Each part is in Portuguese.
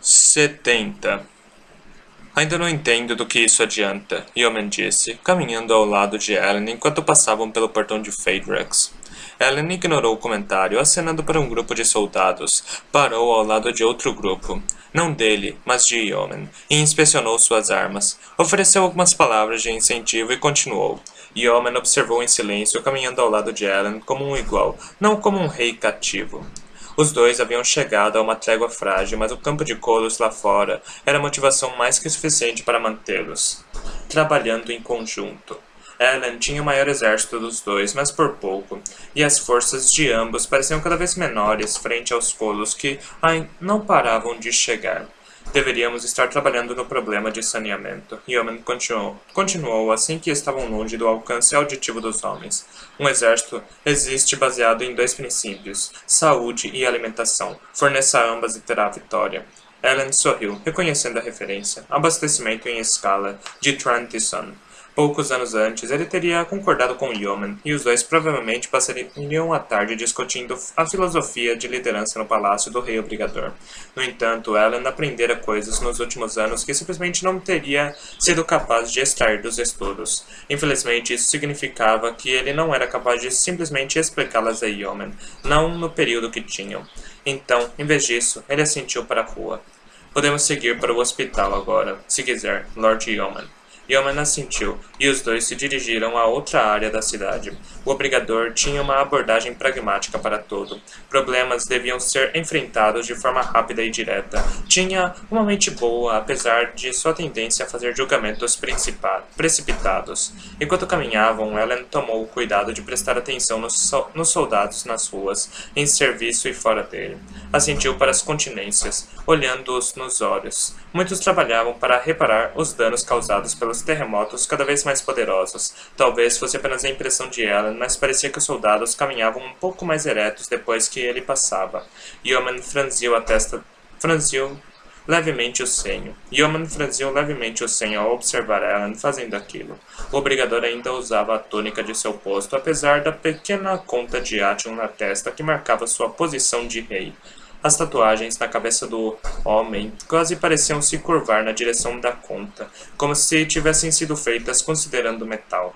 70. Ainda não entendo do que isso adianta, Yeoman disse, caminhando ao lado de Ellen enquanto passavam pelo portão de Phaedrex. Ellen ignorou o comentário, acenando para um grupo de soldados. Parou ao lado de outro grupo. Não dele, mas de Yeoman, e inspecionou suas armas. Ofereceu algumas palavras de incentivo e continuou. Yeoman observou em silêncio, caminhando ao lado de Ellen como um igual, não como um rei cativo. Os dois haviam chegado a uma trégua frágil, mas o campo de Colos lá fora era motivação mais que suficiente para mantê-los trabalhando em conjunto. Ellen tinha o maior exército dos dois, mas por pouco, e as forças de ambos pareciam cada vez menores frente aos Colos que não paravam de chegar. Deveríamos estar trabalhando no problema de saneamento. Yeoman continuou assim que estavam longe do alcance auditivo dos homens. Um exército existe baseado em dois princípios, saúde e alimentação. Forneça ambas e terá vitória. Ellen sorriu, reconhecendo a referência. Abastecimento em escala, de Trantison. Poucos anos antes, ele teria concordado com Yeoman, e os dois provavelmente passariam a tarde discutindo a filosofia de liderança no palácio do rei obrigador. No entanto, Ellen aprendera coisas nos últimos anos que simplesmente não teria sido capaz de extrair dos estudos. Infelizmente, isso significava que ele não era capaz de simplesmente explicá-las a Yeoman, não no período que tinham. Então, em vez disso, ele assentiu para a rua. Podemos seguir para o hospital agora, se quiser, Lord Yeoman. Yeoman assentiu, e os dois se dirigiram a outra área da cidade. O obrigador tinha uma abordagem pragmática para tudo. Problemas deviam ser enfrentados de forma rápida e direta. Tinha uma mente boa, apesar de sua tendência a fazer julgamentos precipitados. Enquanto caminhavam, Ellen tomou o cuidado de prestar atenção nos soldados nas ruas, em serviço e fora dele. Assentiu para as continências, olhando-os nos olhos. Muitos trabalhavam para reparar os danos causados pelos terremotos cada vez mais poderosos. Talvez fosse apenas a impressão de Ellen, mas parecia que os soldados caminhavam um pouco mais eretos depois que ele passava. Yeoman franziu levemente o senho. Yeoman franziu levemente o senho ao observar Ellen fazendo aquilo. O obrigador ainda usava a túnica de seu posto, apesar da pequena conta de Ation na testa que marcava sua posição de rei. As tatuagens na cabeça do homem quase pareciam se curvar na direção da conta, como se tivessem sido feitas considerando metal.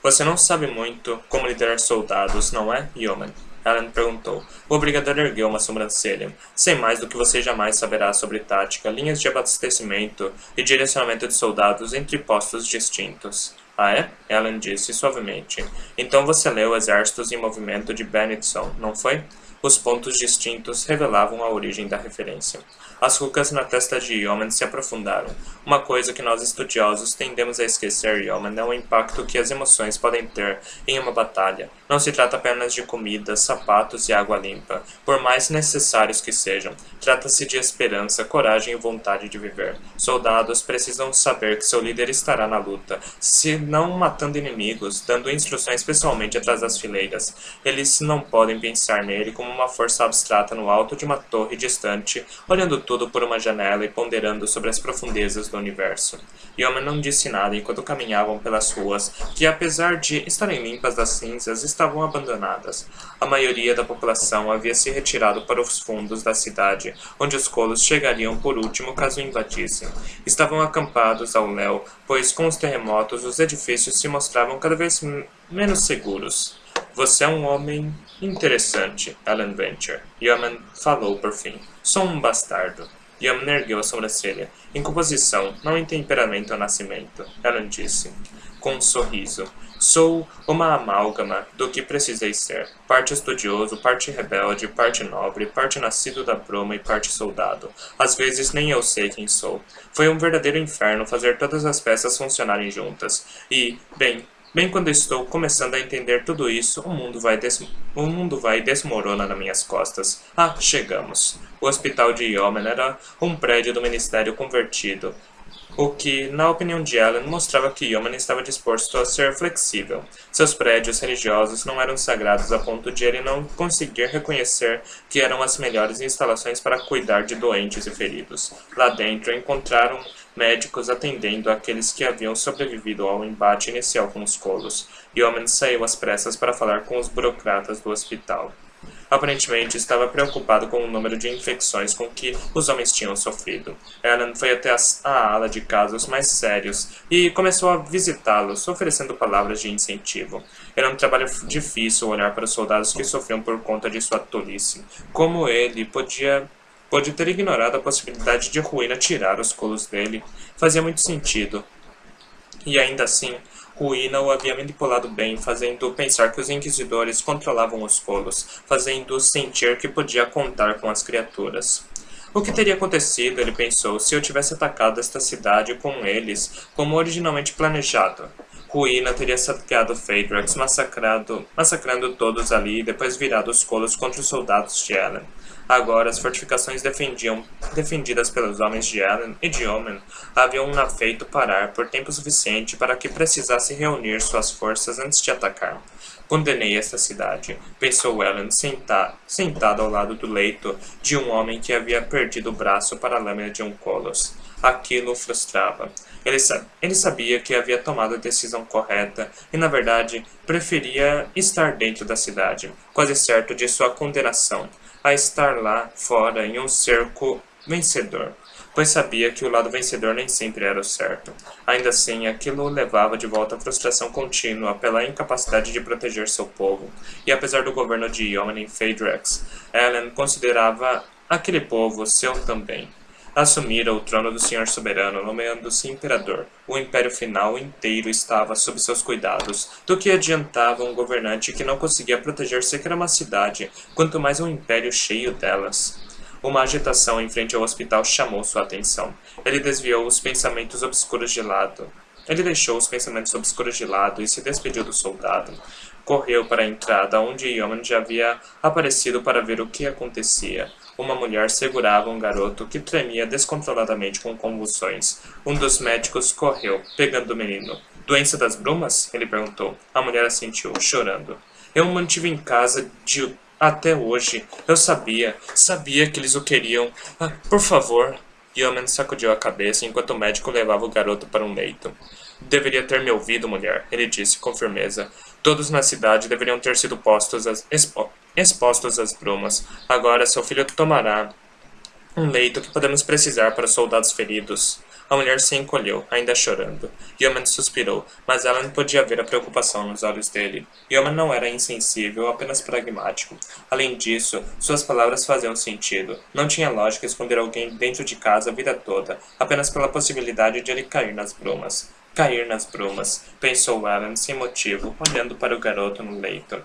Você não sabe muito como liderar soldados, não é, Yeoman? Ellen perguntou. O obrigador ergueu uma sobrancelha. Sei mais do que você jamais saberá sobre tática, linhas de abastecimento e direcionamento de soldados entre postos distintos. Ah, é? Ellen disse suavemente. Então você leu Exércitos em Movimento de Bennetson, não foi? Os pontos distintos revelavam a origem da referência. As rugas na testa de Yeoman se aprofundaram. Uma coisa que nós estudiosos tendemos a esquecer, Yeoman, é o impacto que as emoções podem ter em uma batalha. Não se trata apenas de comida, sapatos e água limpa, por mais necessários que sejam. Trata-se de esperança, coragem e vontade de viver. Soldados precisam saber que seu líder estará na luta, se não matando inimigos, dando instruções pessoalmente atrás das fileiras. Eles não podem pensar nele como uma força abstrata no alto de uma torre distante, olhando tudo por uma janela e ponderando sobre as profundezas do universo. Yeoman não disse nada enquanto caminhavam pelas ruas, que apesar de estarem limpas das cinzas, estavam abandonadas. A maioria da população havia se retirado para os fundos da cidade, onde os colos chegariam por último caso invadissem. Estavam acampados ao léu, pois com os terremotos os edifícios se mostravam cada vez menos seguros. Você é um homem interessante, Ellen Venture. Yeoman falou por fim. Sou um bastardo. Yeoman ergueu a sobrancelha. Em composição, não em temperamento ou nascimento, Ellen disse, com um sorriso. Sou uma amálgama do que precisei ser. Parte estudioso, parte rebelde, parte nobre, parte nascido da bruma e parte soldado. Às vezes nem eu sei quem sou. Foi um verdadeiro inferno fazer todas as peças funcionarem juntas. E, bem quando estou começando a entender tudo isso, o mundo vai e desmorona nas minhas costas. Ah, chegamos. O hospital de Yeoman era um prédio do ministério convertido, o que, na opinião de Ellen, mostrava que Yeoman estava disposto a ser flexível. Seus prédios religiosos não eram sagrados a ponto de ele não conseguir reconhecer que eram as melhores instalações para cuidar de doentes e feridos. Lá dentro encontraram médicos atendendo aqueles que haviam sobrevivido ao embate inicial com os colos. Yeoman saiu às pressas para falar com os burocratas do hospital. Aparentemente, estava preocupado com o número de infecções com que os homens tinham sofrido. Alan foi até a ala de casos mais sérios e começou a visitá-los, oferecendo palavras de incentivo. Era um trabalho difícil olhar para os soldados que sofriam por conta de sua tolice. Como ele pode ter ignorado a possibilidade de ruína tirar os colos dele? Fazia muito sentido. E ainda assim, Ruína o havia manipulado bem, fazendo pensar que os inquisidores controlavam os colos, fazendo-o sentir que podia contar com as criaturas. O que teria acontecido, ele pensou, se eu tivesse atacado esta cidade com eles, como originalmente planejado? Ruína teria saqueado Phaedrax, massacrando todos ali e depois virado os colos contra os soldados de Ellen. Agora, as fortificações defendidas pelos homens de Ellen e de Omen haviam-na feito parar por tempo suficiente para que precisasse reunir suas forças antes de atacar. Condenei esta cidade, pensou Ellen, sentada ao lado do leito de um homem que havia perdido o braço para a lâmina de um colos. Aquilo o frustrava. Ele sabia que havia tomado a decisão correta e, na verdade, preferia estar dentro da cidade, quase certo de sua condenação, a estar lá fora em um cerco vencedor, pois sabia que o lado vencedor nem sempre era o certo. Ainda assim, aquilo o levava de volta à frustração contínua pela incapacidade de proteger seu povo, e apesar do governo de Yeoman em Phaedrax, Ellen considerava aquele povo seu também. Assumira o trono do Senhor Soberano, nomeando-se Imperador. O Império Final inteiro estava sob seus cuidados. Do que adiantava um governante que não conseguia proteger sequer uma cidade, quanto mais um império cheio delas? Uma agitação em frente ao hospital chamou sua atenção. Ele desviou os pensamentos obscuros de lado. Ele deixou os pensamentos obscuros de lado e se despediu do soldado. Correu para a entrada, onde Yeoman já havia aparecido para ver o que acontecia. Uma mulher segurava um garoto que tremia descontroladamente com convulsões. Um dos médicos correu, pegando o menino. Doença das brumas? Ele perguntou. A mulher assentiu, chorando. Eu o mantive em casa até hoje. Eu sabia que eles o queriam. Ah, por favor. Yeoman sacudiu a cabeça enquanto o médico levava o garoto para um leito. Deveria ter me ouvido, mulher, ele disse com firmeza. Todos na cidade deveriam ter sido expostos às brumas. Agora seu filho tomará um leito que podemos precisar para os soldados feridos. A mulher se encolheu, ainda chorando. Yeoman suspirou, mas Ellen podia ver a preocupação nos olhos dele. Yeoman não era insensível, apenas pragmático. Além disso, suas palavras faziam sentido. Não tinha lógica esconder alguém dentro de casa a vida toda, apenas pela possibilidade de ele cair nas brumas. Cair nas brumas, pensou Ellen sem motivo, olhando para o garoto no leito.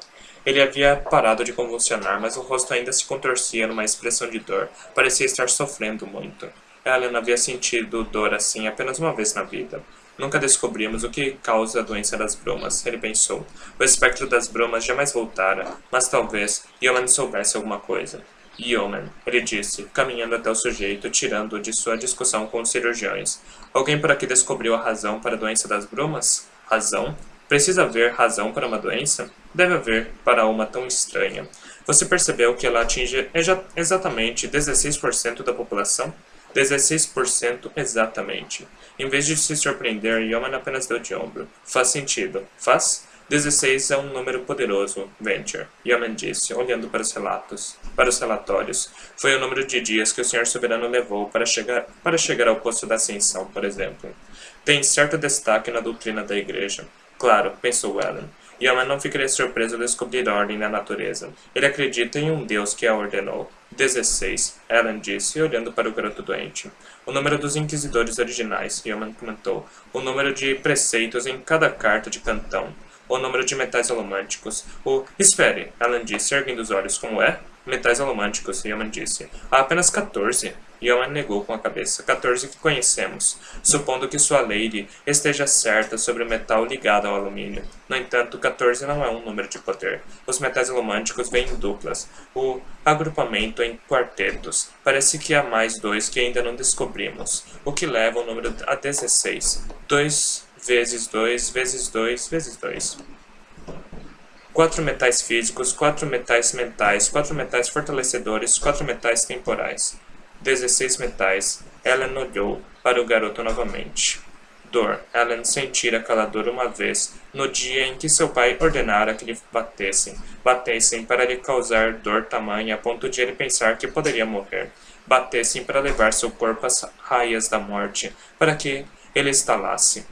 Ele havia parado de convulsionar, mas o rosto ainda se contorcia numa expressão de dor. Parecia estar sofrendo muito. Ellen havia sentido dor assim apenas uma vez na vida. Nunca descobrimos o que causa a doença das brumas, ele pensou. O espectro das brumas jamais voltara, mas talvez Yeoman soubesse alguma coisa. Yeoman, ele disse, caminhando até o sujeito, tirando-o de sua discussão com os cirurgiões. Alguém por aqui descobriu a razão para a doença das brumas? Razão? Precisa haver razão para uma doença? Deve haver para uma tão estranha. Você percebeu que ela atinge exatamente 16% da população? 16% exatamente. Em vez de se surpreender, Yeoman apenas deu de ombro. Faz sentido. Faz? 16 é um número poderoso, Venture, Yeoman disse, olhando para os relatórios. Foi o número de dias que o Senhor Soberano levou para chegar ao posto da Ascensão, por exemplo. Tem certo destaque na doutrina da Igreja. Claro, pensou Ellen. Yeoman não ficaria surpreso ao descobrir a ordem na natureza. Ele acredita em um Deus que a ordenou. 16, Ellen disse, olhando para o garoto doente. O número dos inquisidores originais, Yeoman comentou. O número de preceitos em cada carta de Cantão. O número de metais holomânticos. Espere, Ellen disse, erguendo os olhos. Como é? Metais holomânticos, Yeoman disse. Há apenas 14. Yeoman negou com a cabeça. 14 que conhecemos, supondo que sua lady esteja certa sobre o metal ligado ao alumínio. No entanto, 14 não é um número de poder. Os metais holomânticos vêm em duplas. O agrupamento em quartetos. Parece que há mais 2 que ainda não descobrimos, o que leva o número a 16. 2 vezes 2 vezes 2 vezes 2. 4 metais físicos, 4 metais mentais, 4 metais fortalecedores, 4 metais temporais. 16 metais. Ellen olhou para o garoto novamente. Dor. Ellen sentira aquela dor uma vez, no dia em que seu pai ordenara que lhe batessem para lhe causar dor tamanha a ponto de ele pensar que poderia morrer. Batessem para levar seu corpo às raias da morte, para que ele estalasse.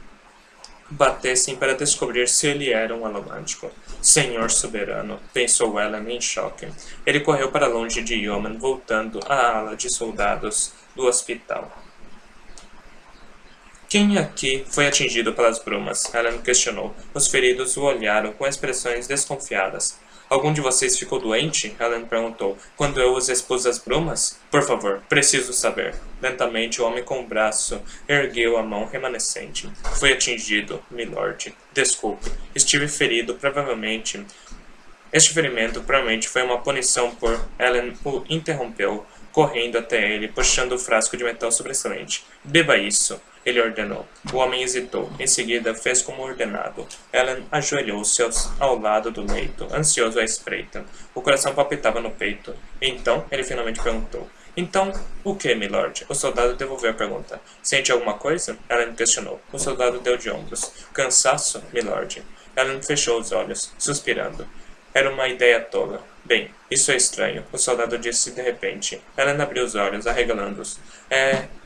Batessem para descobrir se ele era um alomântico. Senhor soberano, pensou Ellen em choque. Ele correu para longe de Yeoman, voltando à ala de soldados do hospital. Quem aqui foi atingido pelas brumas? Ellen questionou. Os feridos o olharam com expressões desconfiadas. Algum de vocês ficou doente? Ellen perguntou. Quando eu os expus às brumas? Por favor, preciso saber. Lentamente, o homem com o braço ergueu a mão remanescente. Fui atingido, milord. Desculpe. Estive ferido, provavelmente. Este ferimento provavelmente foi uma punição por... Ellen o interrompeu, correndo até ele, puxando o frasco de metal sobressalente. Beba isso. Ele ordenou. O homem hesitou. Em seguida, fez como ordenado. Ellen ajoelhou-se ao lado do leito, ansioso à espreita. O coração palpitava no peito. Então, ele finalmente perguntou. Então, o que, milord? O soldado devolveu a pergunta. Sente alguma coisa? Ellen questionou. O soldado deu de ombros. Cansaço, milord? Ellen fechou os olhos, suspirando. Era uma ideia tola. Bem, isso é estranho, o soldado disse de repente. Ellen abriu os olhos, arregalando-os.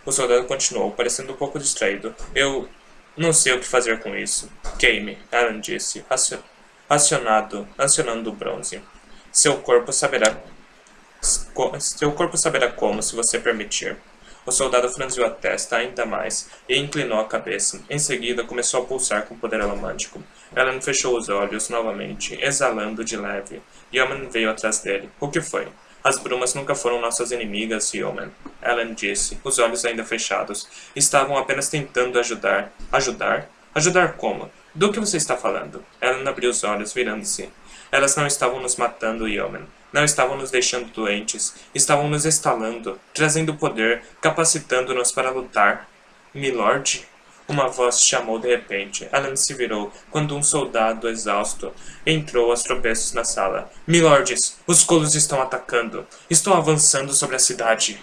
O soldado continuou, parecendo um pouco distraído. Eu não sei o que fazer com isso. Queime, Ellen disse, acionando o bronze. Seu corpo saberá como, se você permitir. O soldado franziu a testa ainda mais e inclinou a cabeça. Em seguida, começou a pulsar com poder alomântico. Ellen fechou os olhos novamente, exalando de leve. Yeoman veio atrás dele. O que foi? As brumas nunca foram nossas inimigas, Yeoman. Ellen disse, os olhos ainda fechados. Estavam apenas tentando ajudar. Ajudar? Ajudar como? Do que você está falando? Ellen abriu os olhos, virando-se. Elas não estavam nos matando, Yeoman. Não estavam nos deixando doentes. Estavam nos estalando, trazendo poder, capacitando-nos para lutar. Milord? Uma voz chamou de repente. Ellen se virou, quando um soldado exausto entrou aos tropeços na sala. Milordes, os colos estão atacando. Estão avançando sobre a cidade.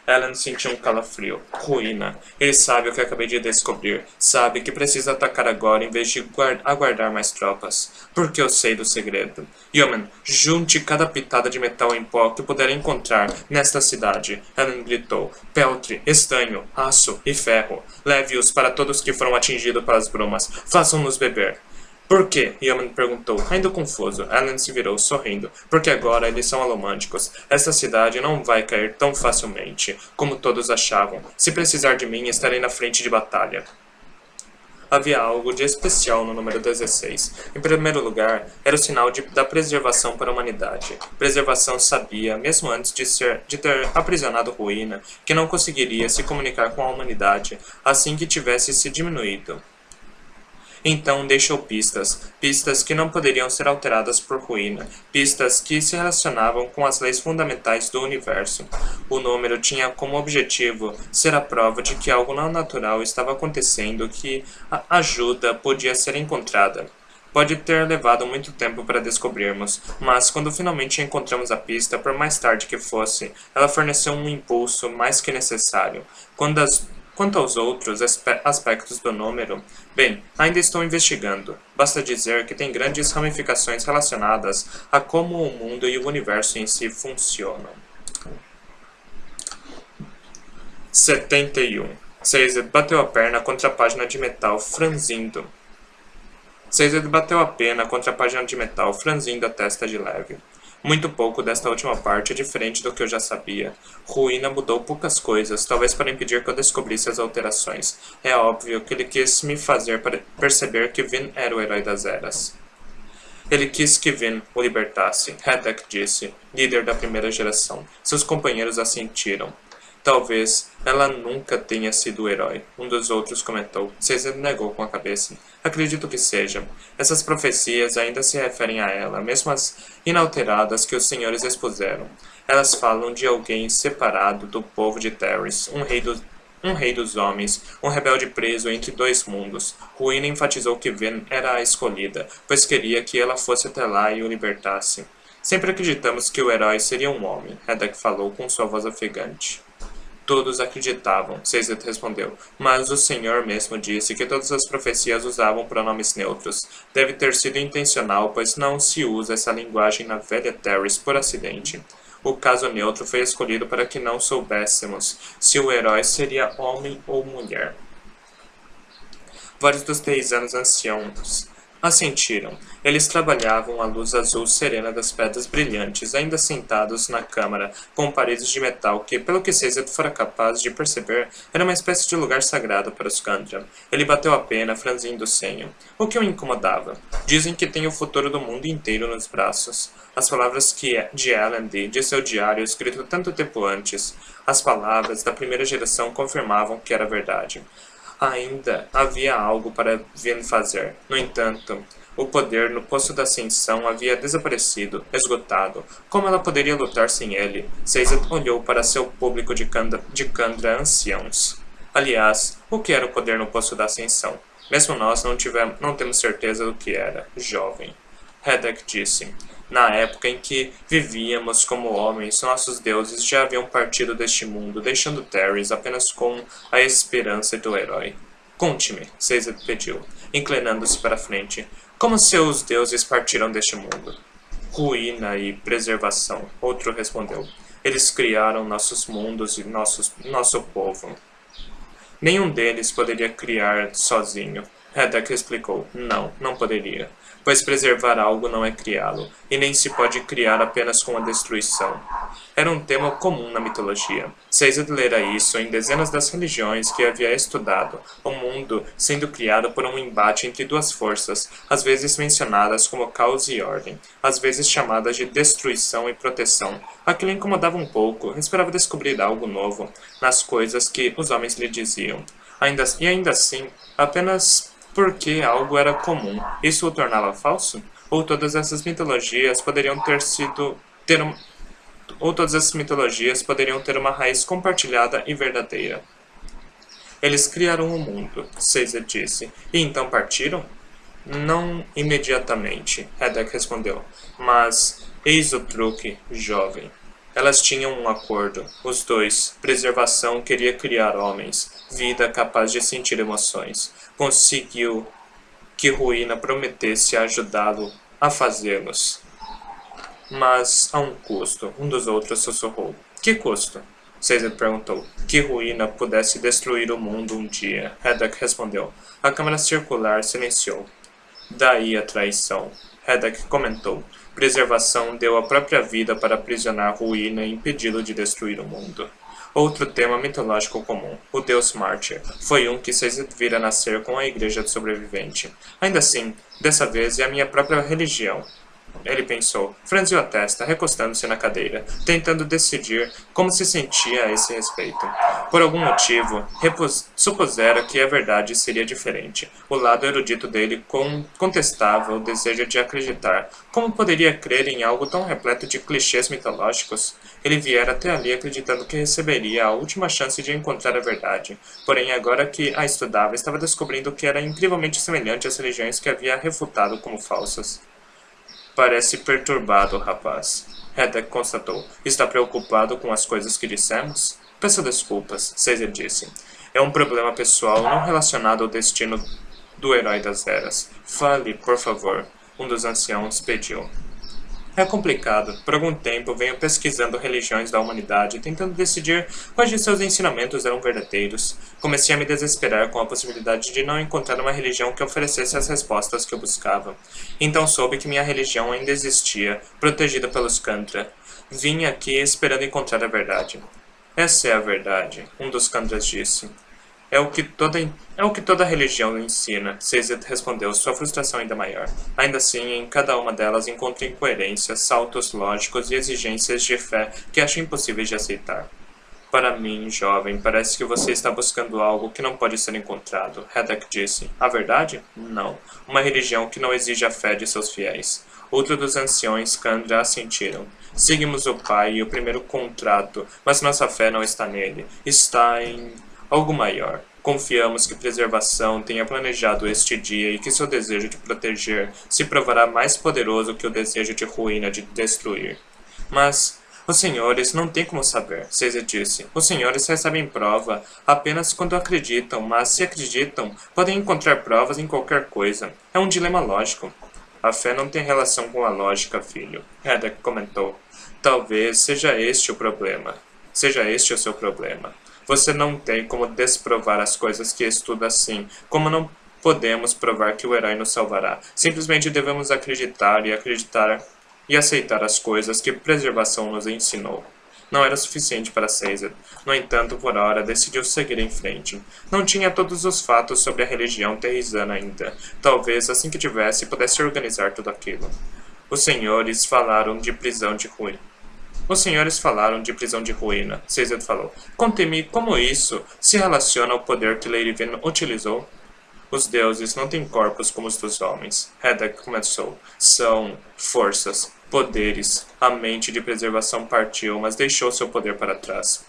Ellen sentiu um calafrio. Ruína. Ele sabe o que acabei de descobrir. Sabe que precisa atacar agora em vez de aguardar mais tropas. Porque eu sei do segredo. Yeoman, junte cada pitada de metal em pó que puder encontrar nesta cidade. Ellen gritou. Peltre, estanho, aço e ferro. Leve-os para todos que foram atingidos pelas brumas. Façam-nos beber. Por quê? Yeoman perguntou, ainda confuso. Ellen se virou, sorrindo. Porque agora eles são alomânticos. Esta cidade não vai cair tão facilmente, como todos achavam. Se precisar de mim, estarei na frente de batalha. Havia algo de especial no número 16. Em primeiro lugar, era o sinal da preservação para a humanidade. Preservação sabia, mesmo antes de ter aprisionado Ruína, que não conseguiria se comunicar com a humanidade assim que tivesse se diminuído. Então deixou pistas que não poderiam ser alteradas por Ruína, pistas que se relacionavam com as leis fundamentais do universo. O número tinha como objetivo ser a prova de que algo não natural estava acontecendo, que a ajuda podia ser encontrada. Pode ter levado muito tempo para descobrirmos, mas quando finalmente encontramos a pista, por mais tarde que fosse, ela forneceu um impulso mais que necessário. Quanto aos outros aspectos do número, bem, ainda estou investigando. Basta dizer que tem grandes ramificações relacionadas a como o mundo e o universo em si funcionam. 71. Caesar bateu a perna contra a página de metal, franzindo. Caesar bateu a pena contra a página de metal, franzindo a testa de leve. Muito pouco desta última parte é diferente do que eu já sabia. Ruína mudou poucas coisas, talvez para impedir que eu descobrisse as alterações. É óbvio que ele quis me fazer perceber que Vin era o herói das eras. Ele quis que Vin o libertasse, Hedek disse, líder da primeira geração. Seus companheiros assentiram. Talvez ela nunca tenha sido o herói, um dos outros comentou. Caesar negou com a cabeça. Acredito que seja. Essas profecias ainda se referem a ela, mesmo as inalteradas que os senhores expuseram. Elas falam de alguém separado do povo de Terris, um rei dos homens, um rebelde preso entre dois mundos. Ruína enfatizou que Vin era a escolhida, pois queria que ela fosse até lá e o libertasse. Sempre acreditamos que o herói seria um homem, Hedek falou com sua voz ofegante. Todos acreditavam, Sazed respondeu, mas o Senhor mesmo disse que todas as profecias usavam pronomes neutros. Deve ter sido intencional, pois não se usa essa linguagem na velha Terris por acidente. O caso neutro foi escolhido para que não soubéssemos se o herói seria homem ou mulher. Vários dos 10 anos anciãos assentiram. Eles trabalhavam à luz azul serena das pedras brilhantes, ainda sentados na câmara, com paredes de metal que, pelo que Sazed fora capaz de perceber, era uma espécie de lugar sagrado para os Kandra. Ele bateu a pena, franzindo o senho. O que o incomodava? Dizem que tem o futuro do mundo inteiro nos braços. As palavras de Elendil, de seu diário escrito tanto tempo antes. As palavras da primeira geração confirmavam que era verdade. Ainda havia algo para Vin fazer. No entanto, o poder no poço da ascensão havia desaparecido, esgotado. Como ela poderia lutar sem ele? Sazed olhou para seu público de Kandra anciãos. Aliás, o que era o poder no poço da ascensão? Mesmo nós não temos certeza do que era. Jovem. Hedek disse. Na época em que vivíamos como homens, nossos deuses já haviam partido deste mundo, deixando Terris apenas com a esperança do herói. Conte-me, Sazed pediu, inclinando-se para a frente. Como seus deuses partiram deste mundo? Ruína e preservação, outro respondeu. Eles criaram nossos mundos e nosso povo. Nenhum deles poderia criar sozinho. Hedek explicou. Não poderia. Pois preservar algo não é criá-lo, e nem se pode criar apenas com a destruição. Era um tema comum na mitologia. Sazed lera isso em dezenas das religiões que havia estudado, o mundo sendo criado por um embate entre duas forças, às vezes mencionadas como caos e ordem, às vezes chamadas de destruição e proteção. Aquilo incomodava um pouco, esperava descobrir algo novo nas coisas que os homens lhe diziam. Ainda assim, apenas porque algo era comum, isso o tornava falso? Ou todas essas mitologias poderiam ter uma raiz compartilhada e verdadeira? Eles criaram o mundo, Sazed disse, e então partiram? Não imediatamente, Hedek respondeu, mas eis o truque, jovem. Elas tinham um acordo, os dois. Preservação queria criar homens, vida capaz de sentir emoções. Conseguiu que Ruína prometesse ajudá-lo a fazê-los. Mas a um custo, um dos outros sussurrou. Que custo? Sazed perguntou. Que Ruína pudesse destruir o mundo um dia. Hedek respondeu. A câmara circular silenciou. Daí a traição. Hedek comentou. Preservação deu a própria vida para aprisionar Ruína e impedi-lo de destruir o mundo. Outro tema mitológico comum, o deus mártir, foi um que Sazed vira nascer com a igreja sobrevivente. Ainda assim, dessa vez é a minha própria religião. Ele pensou, franziu a testa, recostando-se na cadeira, tentando decidir como se sentia a esse respeito. Por algum motivo, supusera que a verdade seria diferente. O lado erudito dele contestava o desejo de acreditar. Como poderia crer em algo tão repleto de clichês mitológicos? Ele viera até ali acreditando que receberia a última chance de encontrar a verdade. Porém, agora que a estudava, estava descobrindo que era incrivelmente semelhante às religiões que havia refutado como falsas. Parece perturbado, rapaz. Hedek constatou. Está preocupado com as coisas que dissemos? Peço desculpas, Sazed disse. É um problema pessoal não relacionado ao destino do herói das eras. Fale, por favor, um dos anciãos pediu. É complicado. Por algum tempo venho pesquisando religiões da humanidade, tentando decidir quais de seus ensinamentos eram verdadeiros. Comecei a me desesperar com a possibilidade de não encontrar uma religião que oferecesse as respostas que eu buscava. Então soube que minha religião ainda existia, protegida pelos Kandra. Vim aqui esperando encontrar a verdade. Essa é a verdade, um dos Kandras disse. É o que toda religião ensina, Sazed respondeu, sua frustração ainda maior. Ainda assim, em cada uma delas encontro incoerências, saltos lógicos e exigências de fé que acho impossíveis de aceitar. Para mim, jovem, parece que você está buscando algo que não pode ser encontrado, Hedek disse. A verdade? Não. Uma religião que não exige a fé de seus fiéis. Outro dos anciões Kandra assentiram. Seguimos o Pai e o primeiro contrato, mas nossa fé não está nele. Está em algo maior. Confiamos que preservação tenha planejado este dia e que seu desejo de proteger se provará mais poderoso que o desejo de ruína de destruir. Mas Os senhores não têm como saber, Caesar disse. Os senhores recebem prova apenas quando acreditam, mas se acreditam, podem encontrar provas em qualquer coisa. É um dilema lógico. A fé não tem relação com a lógica, filho, Hedek comentou. Talvez seja este o problema. Seja este o seu problema. Você não tem como desprovar as coisas que estuda assim, como não podemos provar que o herói nos salvará. Simplesmente devemos acreditar e aceitar as coisas que preservação nos ensinou. Não era suficiente para Caesar. No entanto, por hora, decidiu seguir em frente. Não tinha todos os fatos sobre a religião terrisana ainda. Talvez, assim que tivesse, pudesse organizar tudo aquilo. Os senhores falaram de prisão de ruína. Os senhores falaram de prisão de ruína, Caesar falou. Conte-me como isso se relaciona ao poder que Lady Vin utilizou. Os deuses não têm corpos como os dos homens, Hedek começou. São forças, poderes. A mente de preservação partiu, mas deixou seu poder para trás.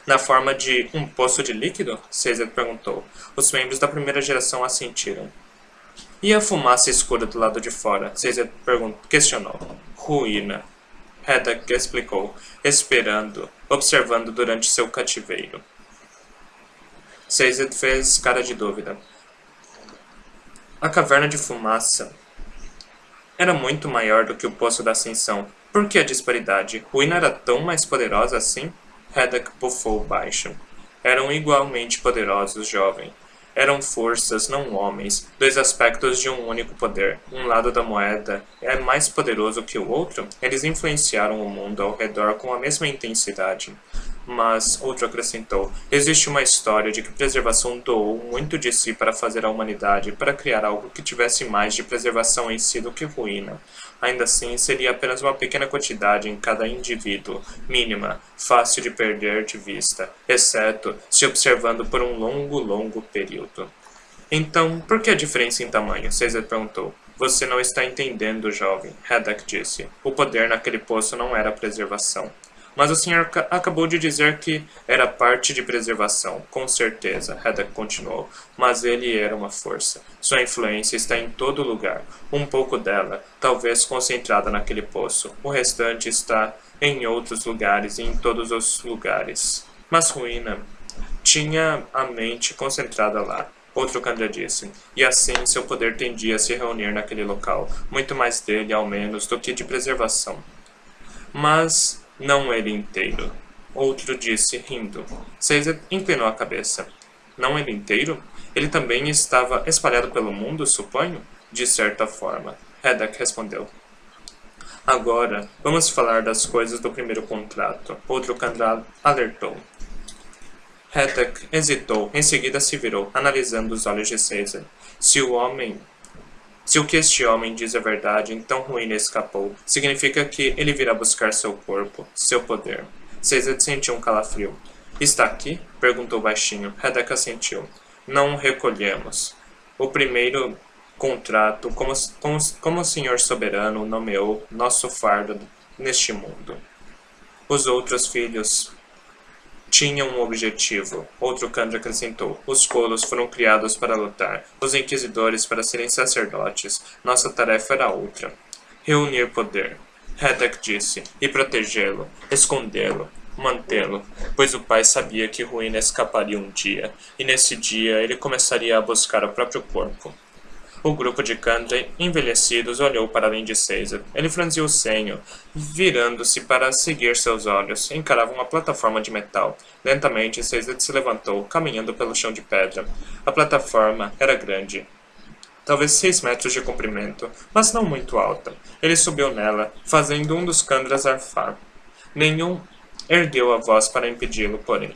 Na forma de um poço de líquido? Caesar perguntou. Os membros da primeira geração assentiram. E a fumaça escura do lado de fora? Caesar questionou. Ruína. Hedek explicou, observando durante seu cativeiro. Caesar fez cara de dúvida. A caverna de fumaça era muito maior do que o Poço da Ascensão. Por que a disparidade? Ruína era tão mais poderosa assim? Hedek bufou baixo. Eram igualmente poderosos, jovem. Eram forças, não homens, dois aspectos de um único poder. Um lado da moeda é mais poderoso que o outro? Eles influenciaram o mundo ao redor com a mesma intensidade. Mas, outro acrescentou, existe uma história de que preservação doou muito de si para fazer a humanidade, para criar algo que tivesse mais de preservação em si do que ruína. Ainda assim, seria apenas uma pequena quantidade em cada indivíduo, mínima, fácil de perder de vista, exceto se observando por um longo período. Então, por que a diferença em tamanho? Caesar perguntou. Você não está entendendo, jovem, Hedek disse. O poder naquele poço não era preservação. Mas o senhor acabou de dizer que era parte de preservação, com certeza, Hedek continuou. Mas ele era uma força. Sua influência está em todo lugar. Um pouco dela, talvez concentrada naquele poço. O restante está em outros lugares e em todos os lugares. Mas Ruína tinha a mente concentrada lá. Outro Kandra disse, e assim seu poder tendia a se reunir naquele local, muito mais dele, ao menos, do que de preservação. Mas não ele inteiro. Outro disse, rindo. Caesar inclinou a cabeça. Não ele inteiro? Ele também estava espalhado pelo mundo, suponho? De certa forma. Hedek respondeu. Agora, vamos falar das coisas do primeiro contrato. Outro Kandra alertou. Hedek hesitou, em seguida se virou, analisando os olhos de Caesar. Se o que este homem diz é verdade, então Ruína escapou. Significa que ele virá buscar seu corpo, seu poder. Caesar sentiu um calafrio. Está aqui? Perguntou baixinho. Hedek assentiu. Não recolhemos. O primeiro contrato, como o senhor soberano nomeou nosso fardo neste mundo. Os outros filhos tinham um objetivo. Outro Kandra acrescentou. Os colos foram criados para lutar. Os inquisidores para serem sacerdotes. Nossa tarefa era outra. Reunir poder. Hedek disse. E protegê-lo. Escondê-lo. Mantê-lo. Pois o pai sabia que Ruína escaparia um dia. E nesse dia ele começaria a buscar o próprio corpo. O grupo de Kandra envelhecidos olhou para além de Caesar. Ele franziu o senho, virando-se para seguir seus olhos. Encarava uma plataforma de metal. Lentamente, Caesar se levantou, caminhando pelo chão de pedra. A plataforma era grande. Talvez 6 metros de comprimento, mas não muito alta. Ele subiu nela, fazendo um dos Kandras arfar. Nenhum ergueu a voz para impedi-lo, porém.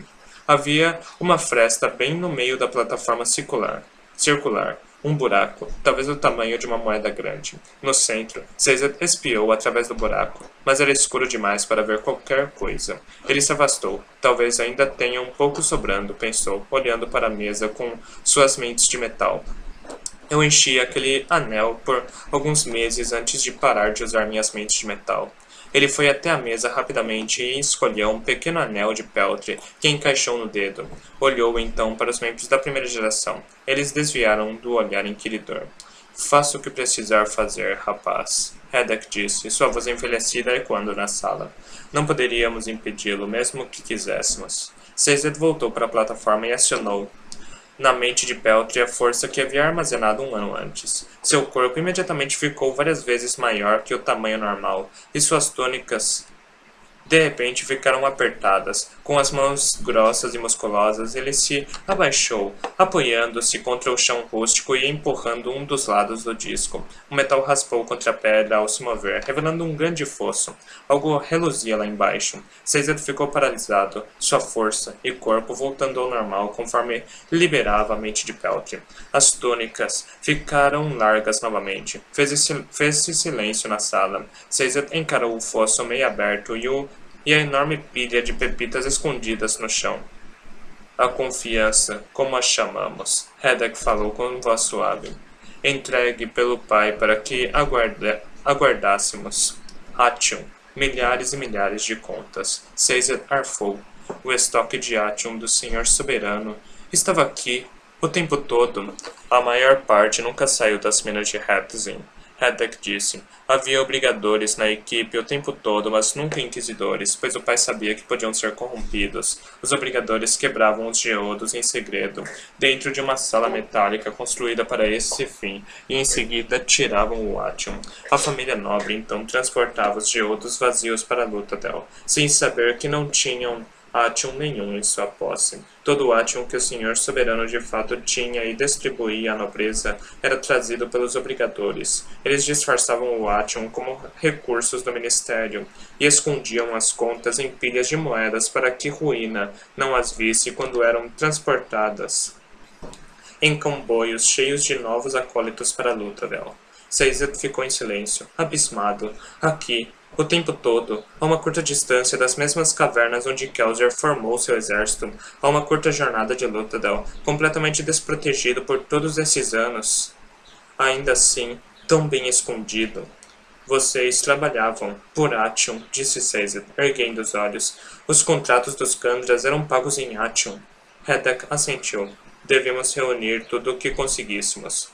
Havia uma fresta bem no meio da plataforma circular. Um buraco, talvez do tamanho de uma moeda grande. No centro, Caesar espiou através do buraco, mas era escuro demais para ver qualquer coisa. Ele se afastou. Talvez ainda tenha um pouco sobrando, pensou, olhando para a mesa com suas mentes de metal. Eu enchi aquele anel por alguns meses antes de parar de usar minhas mentes de metal. Ele foi até a mesa rapidamente e escolheu um pequeno anel de peltre que encaixou no dedo. Olhou então para os membros da primeira geração. Eles desviaram do olhar inquiridor. Faça o que precisar fazer, rapaz, Hedek disse, sua voz envelhecida ecoando na sala. Não poderíamos impedi-lo, mesmo que quiséssemos. Sazed voltou para a plataforma e acionou na mente de Peltry a força que havia armazenado um ano antes. Seu corpo imediatamente ficou várias vezes maior que o tamanho normal, e suas túnicas de repente ficaram apertadas. Com as mãos grossas e musculosas, ele se abaixou, apoiando-se contra o chão rústico e empurrando um dos lados do disco. O metal raspou contra a pedra ao se mover, revelando um grande fosso. Algo reluzia lá embaixo. Sazed ficou paralisado, sua força e corpo voltando ao normal conforme liberava a mente de Peltry. As túnicas ficaram largas novamente. Fez-se silêncio na sala. Sazed encarou o fosso meio aberto e a enorme pilha de pepitas escondidas no chão. A confiança, como a chamamos, Hedek falou com voz suave. Entregue pelo pai para que aguardássemos. Atium, milhares e milhares de contas. Sazed arfou. O estoque de Atium do Senhor Soberano estava aqui o tempo todo. A maior parte nunca saiu das minas de Hatzin. Hedek disse. Havia obrigadores na equipe o tempo todo, mas nunca inquisidores, pois o pai sabia que podiam ser corrompidos. Os obrigadores quebravam os geodos em segredo, dentro de uma sala metálica construída para esse fim, e em seguida tiravam o Atium. A família nobre então transportava os geodos vazios para Luthadel, sem saber que não tinham Atium nenhum em sua posse. Todo o Atium que o Senhor Soberano de fato tinha e distribuía à nobreza era trazido pelos obrigadores. Eles disfarçavam o Atium como recursos do ministério e escondiam as contas em pilhas de moedas para que Ruína não as visse quando eram transportadas em comboios cheios de novos acólitos para Luthadel. Sazed ficou em silêncio, abismado. Aqui, o tempo todo, a uma curta distância das mesmas cavernas onde Kelsier formou seu exército, a uma curta jornada de Luthadel, completamente desprotegido por todos esses anos. Ainda assim, tão bem escondido. Vocês trabalhavam por Atium, disse Sazed, erguendo os olhos. Os contratos dos Kandras eram pagos em Atium. Hedek assentiu. Devíamos reunir tudo o que conseguíssemos.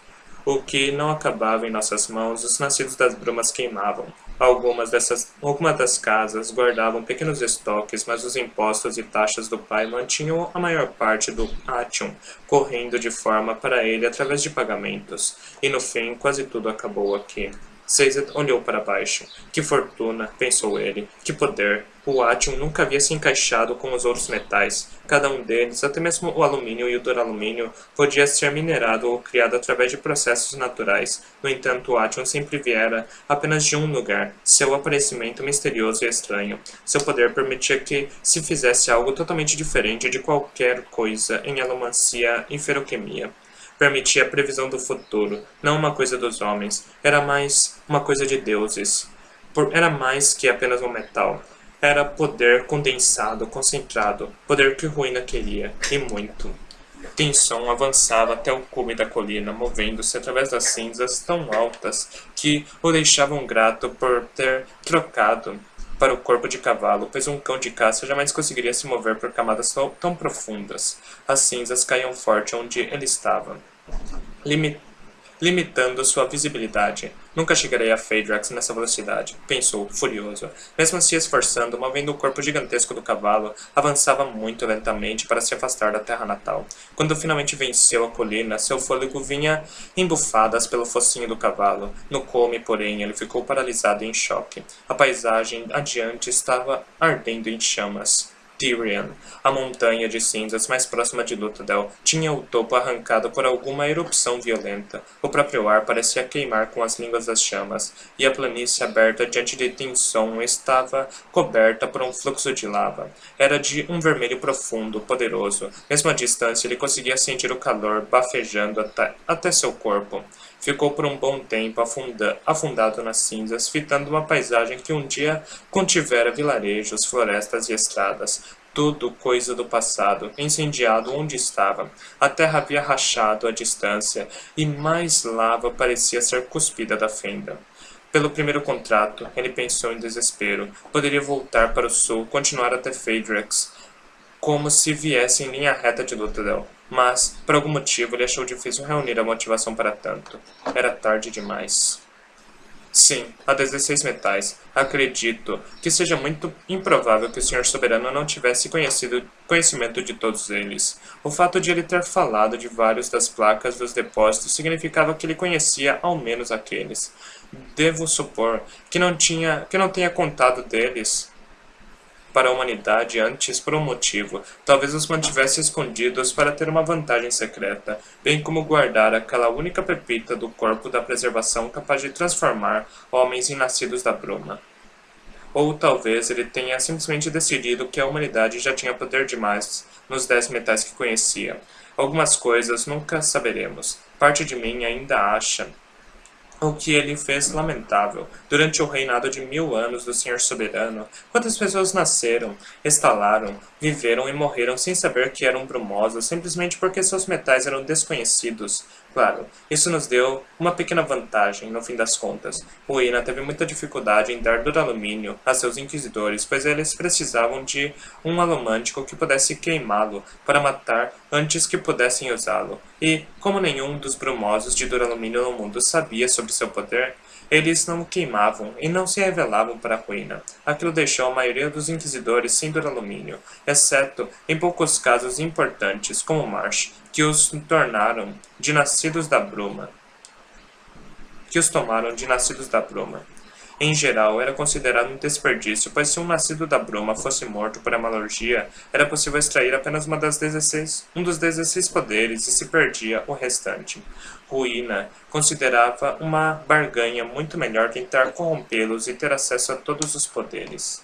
O que não acabava em nossas mãos, os nascidos das brumas queimavam. Algumas das casas guardavam pequenos estoques, mas os impostos e taxas do pai mantinham a maior parte do Atium correndo de forma para ele através de pagamentos. E no fim, quase tudo acabou aqui. Sazed olhou para baixo. Que fortuna, pensou ele. Que poder. O Atium nunca havia se encaixado com os outros metais. Cada um deles, até mesmo o alumínio e o duralumínio, podia ser minerado ou criado através de processos naturais. No entanto, o Atium sempre viera apenas de um lugar, seu aparecimento misterioso e estranho. Seu poder permitia que se fizesse algo totalmente diferente de qualquer coisa em alomancia e feroquimia. Permitia a previsão do futuro, não uma coisa dos homens. Era mais uma coisa de deuses. Era mais que apenas um metal. Era poder condensado, concentrado, poder que Ruína queria, e muito. Tinson avançava até o cume da colina, movendo-se através das cinzas tão altas que o deixavam grato por ter trocado para o corpo de cavalo, pois um cão de caça jamais conseguiria se mover por camadas tão profundas. As cinzas caíam forte onde ele estava, limitando sua visibilidade. Nunca chegarei a Phaedrax nessa velocidade, pensou, furioso. Mesmo se esforçando, movendo o corpo gigantesco do cavalo, avançava muito lentamente para se afastar da terra natal. Quando finalmente venceu a colina, seu fôlego vinha em bufadas pelo focinho do cavalo. No cume, porém, ele ficou paralisado e em choque. A paisagem adiante estava ardendo em chamas. Tyrion, a montanha de cinzas mais próxima de Luthadel, tinha o topo arrancado por alguma erupção violenta. O próprio ar parecia queimar com as línguas das chamas, e a planície aberta diante de Tinson estava coberta por um fluxo de lava. Era de um vermelho profundo, poderoso. Mesmo à distância, ele conseguia sentir o calor bafejando até seu corpo. Ficou por um bom tempo afundado nas cinzas, fitando uma paisagem que um dia contivera vilarejos, florestas e estradas. Tudo coisa do passado, incendiado onde estava. A terra havia rachado à distância, e mais lava parecia ser cuspida da fenda. Pelo primeiro contrato, ele pensou em desespero. Poderia voltar para o sul, continuar até Phaedrax, como se viesse em linha reta de Luthadel. Mas, por algum motivo, ele achou difícil reunir a motivação para tanto. Era tarde demais. Sim, há 16 metais. Acredito que seja muito improvável que o Senhor Soberano não tivesse conhecimento de todos eles. O fato de ele ter falado de vários das placas dos depósitos significava que ele conhecia ao menos aqueles. Devo supor que não tenha contado deles para a humanidade antes por um motivo. Talvez os mantivesse escondidos para ter uma vantagem secreta, bem como guardar aquela única pepita do corpo da preservação capaz de transformar homens em nascidos da bruma. Ou talvez ele tenha simplesmente decidido que a humanidade já tinha poder demais nos 10 metais que conhecia. Algumas coisas nunca saberemos. Parte de mim ainda acha o que ele fez lamentável. Durante o reinado de 1000 anos do Senhor Soberano, quantas pessoas nasceram, estalaram, viveram e morreram sem saber que eram brumosos, simplesmente porque seus metais eram desconhecidos. Claro, isso nos deu uma pequena vantagem, no fim das contas. Ruína teve muita dificuldade em dar duralumínio a seus inquisidores, pois eles precisavam de um alumântico que pudesse queimá-lo para matar antes que pudessem usá-lo. E, como nenhum dos brumosos de duralumínio no mundo sabia sobre seu poder, eles não o queimavam e não se revelavam para a ruína. Aquilo deixou a maioria dos inquisidores sem duralumínio, exceto em poucos casos importantes, como Marsh, que os tornaram de nascidos da bruma. Que os tomaram de nascidos da bruma. Em geral, era considerado um desperdício, pois se um nascido da bruma fosse morto por hemalurgia, era possível extrair apenas um dos 16 poderes e se perdia o restante. Ruína considerava uma barganha muito melhor tentar corrompê-los e ter acesso a todos os poderes.